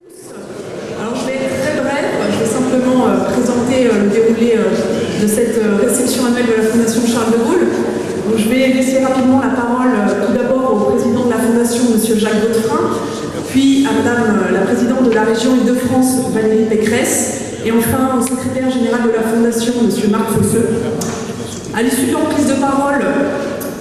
Alors je vais être très brève, je vais simplement présenter le déroulé de cette réception annuelle de la Fondation Charles de Gaulle. Donc, je vais laisser rapidement la parole tout d'abord au président de la Fondation, M. Jacques Godefrin, puis à Madame la présidente de la région Île-de-France, Valérie Pécresse, et enfin au secrétaire général de la Fondation, M. Marc Fosseux. À l'issue de leur prise de parole,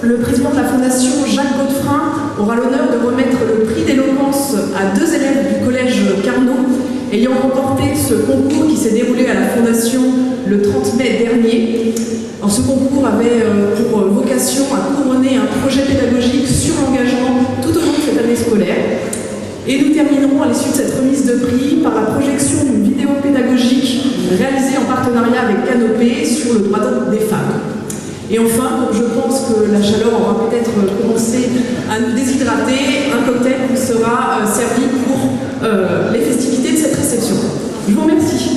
le président de la Fondation, Jacques Godefrin, aura l'honneur de remettre le prix d'éloquence à 2 élèves du collège Carnot, ayant remporté ce concours qui s'est déroulé à la Fondation le 30 mai dernier. Alors, ce concours avait pour vocation à couronner un projet pédagogique sur l'engagement tout au long de cette année scolaire. Et nous terminerons à l'issue de cette remise de prix par la projection d'une vidéo pédagogique réalisée en partenariat avec Canopé sur le droit des femmes. Et enfin, je pense que la chaleur aura peut-être commencé à nous déshydrater. Un cocktail vous sera servi pour les festivités de cette réception. Je vous remercie.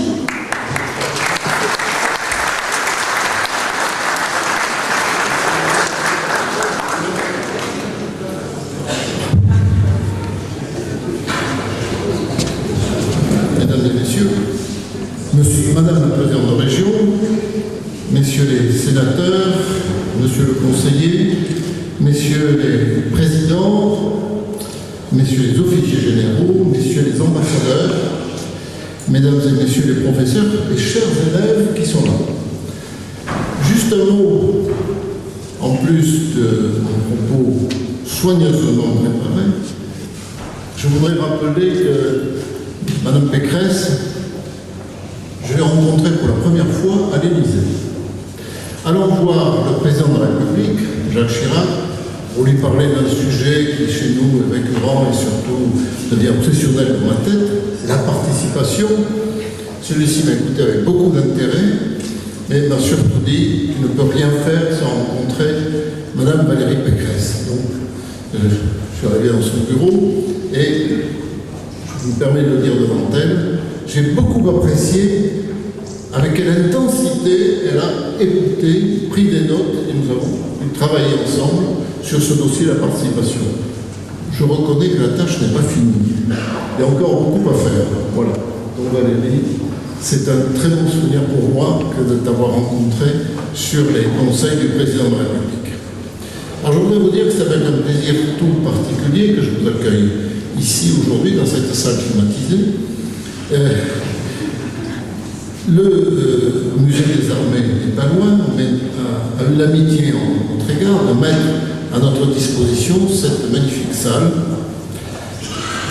Mesdames et messieurs, Madame la présidente de région, messieurs les sénateurs, monsieur le conseiller, messieurs les présidents, messieurs les officiers généraux, messieurs les ambassadeurs, mesdames et messieurs les professeurs et chers élèves qui sont là. Juste un mot, en plus de mon propos soigneusement préparé, je voudrais rappeler que Madame Pécresse, je l'ai rencontrée pour la première fois à l'Élysée. Allons voir le président de la République, Jacques Chirac, pour lui parler d'un sujet qui chez nous est récurrent et surtout devient obsessionnel pour ma tête, la participation. Celui-ci m'a écouté avec beaucoup d'intérêt, mais m'a surtout dit qu'il ne peut rien faire sans rencontrer Madame Valérie Pécresse. Donc, je suis arrivé dans son bureau et je me permets de le dire devant elle, j'ai beaucoup apprécié avec quelle intensité elle a écouté, pris des notes, et nous avons pu travailler ensemble sur ce dossier de la participation. Je reconnais que la tâche n'est pas finie. Il y a encore beaucoup à faire. Voilà. Donc Valérie, c'est un très bon souvenir pour moi que de t'avoir rencontré sur les conseils du président de la République. Alors je voudrais vous dire que ça va être un plaisir tout particulier que je vous accueille ici aujourd'hui dans cette salle climatisée. Le musée des armées n'est pas loin, mais a eu l'amitié en notre égard de mettre à notre disposition cette magnifique salle.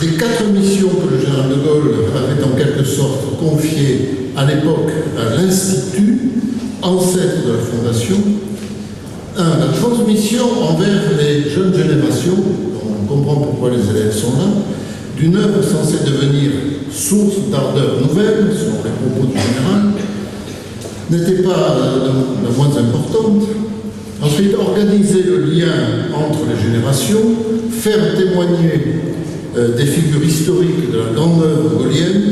Des 4 missions que le général de Gaulle avait en quelque sorte confiées à l'époque à l'Institut, ancêtre de la Fondation, la transmission envers les jeunes générations, on comprend pourquoi les élèves sont là, d'une œuvre censée devenir source d'ardeur nouvelle, selon les propos du général, n'était pas la moins importante. Ensuite, organiser le lien entre les générations, faire témoigner des figures historiques de la grande œuvre gaulienne,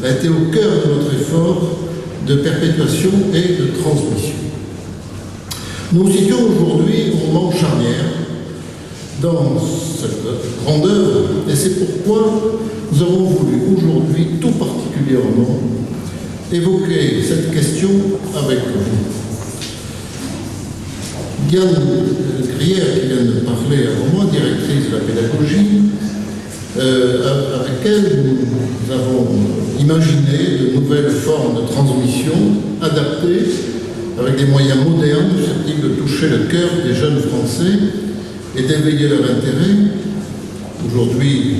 a été au cœur de notre effort de perpétuation et de transmission. Nous nous situons aujourd'hui au moment charnière dans cette grande œuvre, et c'est pourquoi nous avons voulu aujourd'hui tout particulièrement évoquer cette question avec vous. Diane Grière, qui vient de parler avant moi, directrice de la pédagogie, avec elle nous avons imaginé de nouvelles formes de transmission adaptées avec des moyens modernes susceptibles de toucher le cœur des jeunes Français et d'éveiller leur intérêt. Aujourd'hui,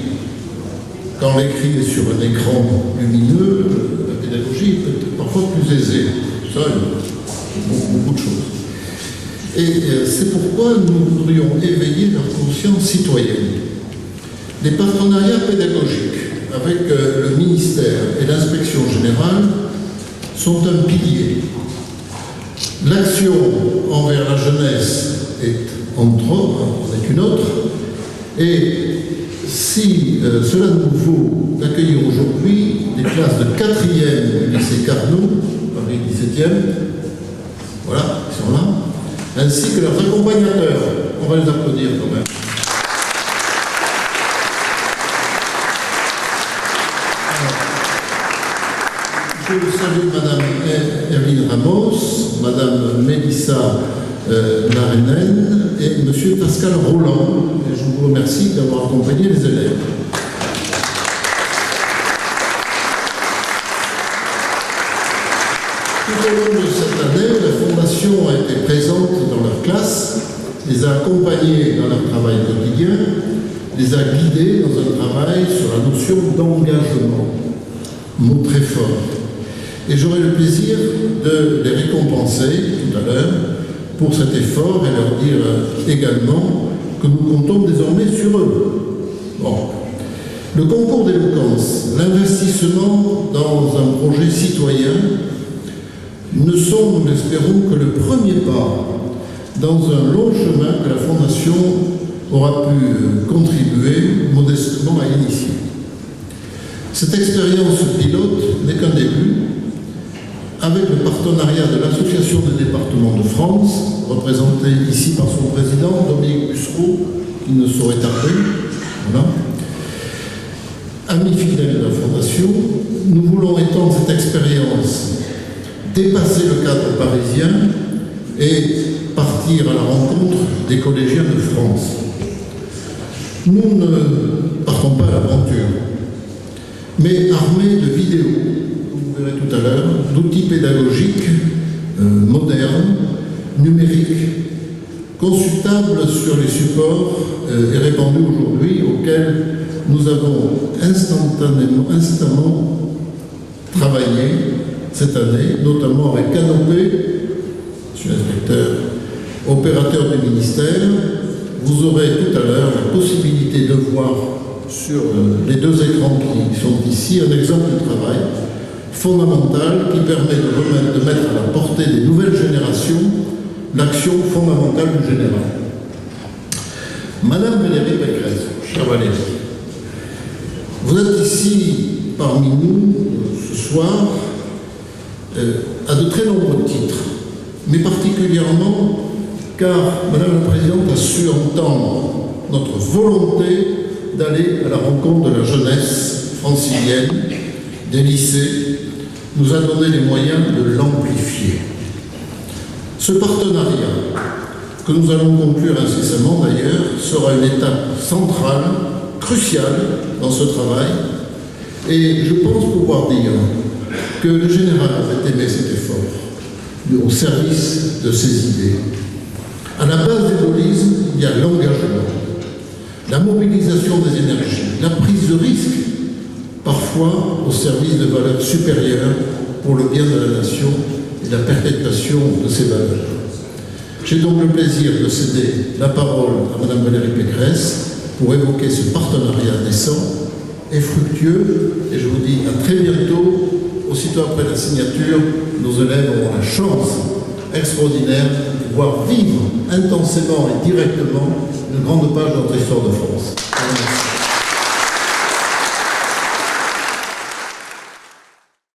quand l'écrit est sur un écran lumineux, la pédagogie peut être parfois plus aisée. Ça, il y a beaucoup de choses. Et c'est pourquoi nous voudrions éveiller leur conscience citoyenne. Les partenariats pédagogiques avec le ministère et l'inspection générale sont un pilier. L'action envers la jeunesse est entre autres, est une autre, et si cela nous vaut d'accueillir aujourd'hui des classes de 4e du lycée Carnot, Paris 17e, voilà, ils sont là, ainsi que leurs accompagnateurs. On va les applaudir quand même. Je salue Madame Evelyne Ramos, Madame Mélissa Narenen et Monsieur Pascal Roland. Et je vous remercie d'avoir accompagné les élèves. Tout au long de cette année, la Fondation a été présente dans leur classe, les a accompagnés dans leur travail quotidien, les a guidés dans un travail sur la notion d'engagement. Mot très fort. Et j'aurai le plaisir de les récompenser tout à l'heure pour cet effort et leur dire également que nous comptons désormais sur eux. Bon. Le concours d'éloquence, l'investissement dans un projet citoyen ne sont, nous l'espérons, que le premier pas dans un long chemin que la Fondation aura pu contribuer modestement à initier. Cette expérience pilote n'est qu'un début, avec le partenariat de l'Association des départements de France, représentée ici par son président, Dominique Bussereau, qui ne saurait tarder. Voilà. Amis fidèles de la Fondation, nous voulons étendre cette expérience, dépasser le cadre parisien et partir à la rencontre des collégiens de France. Nous ne partons pas à l'aventure, mais armés de vidéos, vous verrez tout à l'heure, d'outils pédagogiques modernes, numériques, consultables sur les supports et répandus aujourd'hui, auxquels nous avons instamment travaillé cette année, notamment avec Canopé, monsieur l'inspecteur, opérateur du ministère. Vous aurez tout à l'heure la possibilité de voir sur les deux écrans qui sont ici un exemple de travail fondamental qui permet de mettre à la portée des nouvelles générations l'action fondamentale du général. Madame Valérie Pécresse, chère Valérie, vous êtes ici parmi nous ce soir à de très nombreux titres, mais particulièrement car Madame la Présidente a su entendre notre volonté d'aller à la rencontre de la jeunesse francilienne, des lycées, nous a donné les moyens de l'amplifier. Ce partenariat, que nous allons conclure incessamment d'ailleurs, sera une étape centrale, cruciale dans ce travail, et je pense pouvoir dire que le général avait aimé cet effort au service de ses idées. À la base du gaullisme, il y a l'engagement, la mobilisation des énergies, la prise de risque, parfois au service de valeurs supérieures pour le bien de la nation et la perpétuation de ses valeurs. J'ai donc le plaisir de céder la parole à Madame Valérie Pécresse pour évoquer ce partenariat naissant et fructueux, et je vous dis à très bientôt. Aussitôt après la signature, nos élèves auront la chance extraordinaire de pouvoir vivre intensément et directement une grande page de notre histoire de France.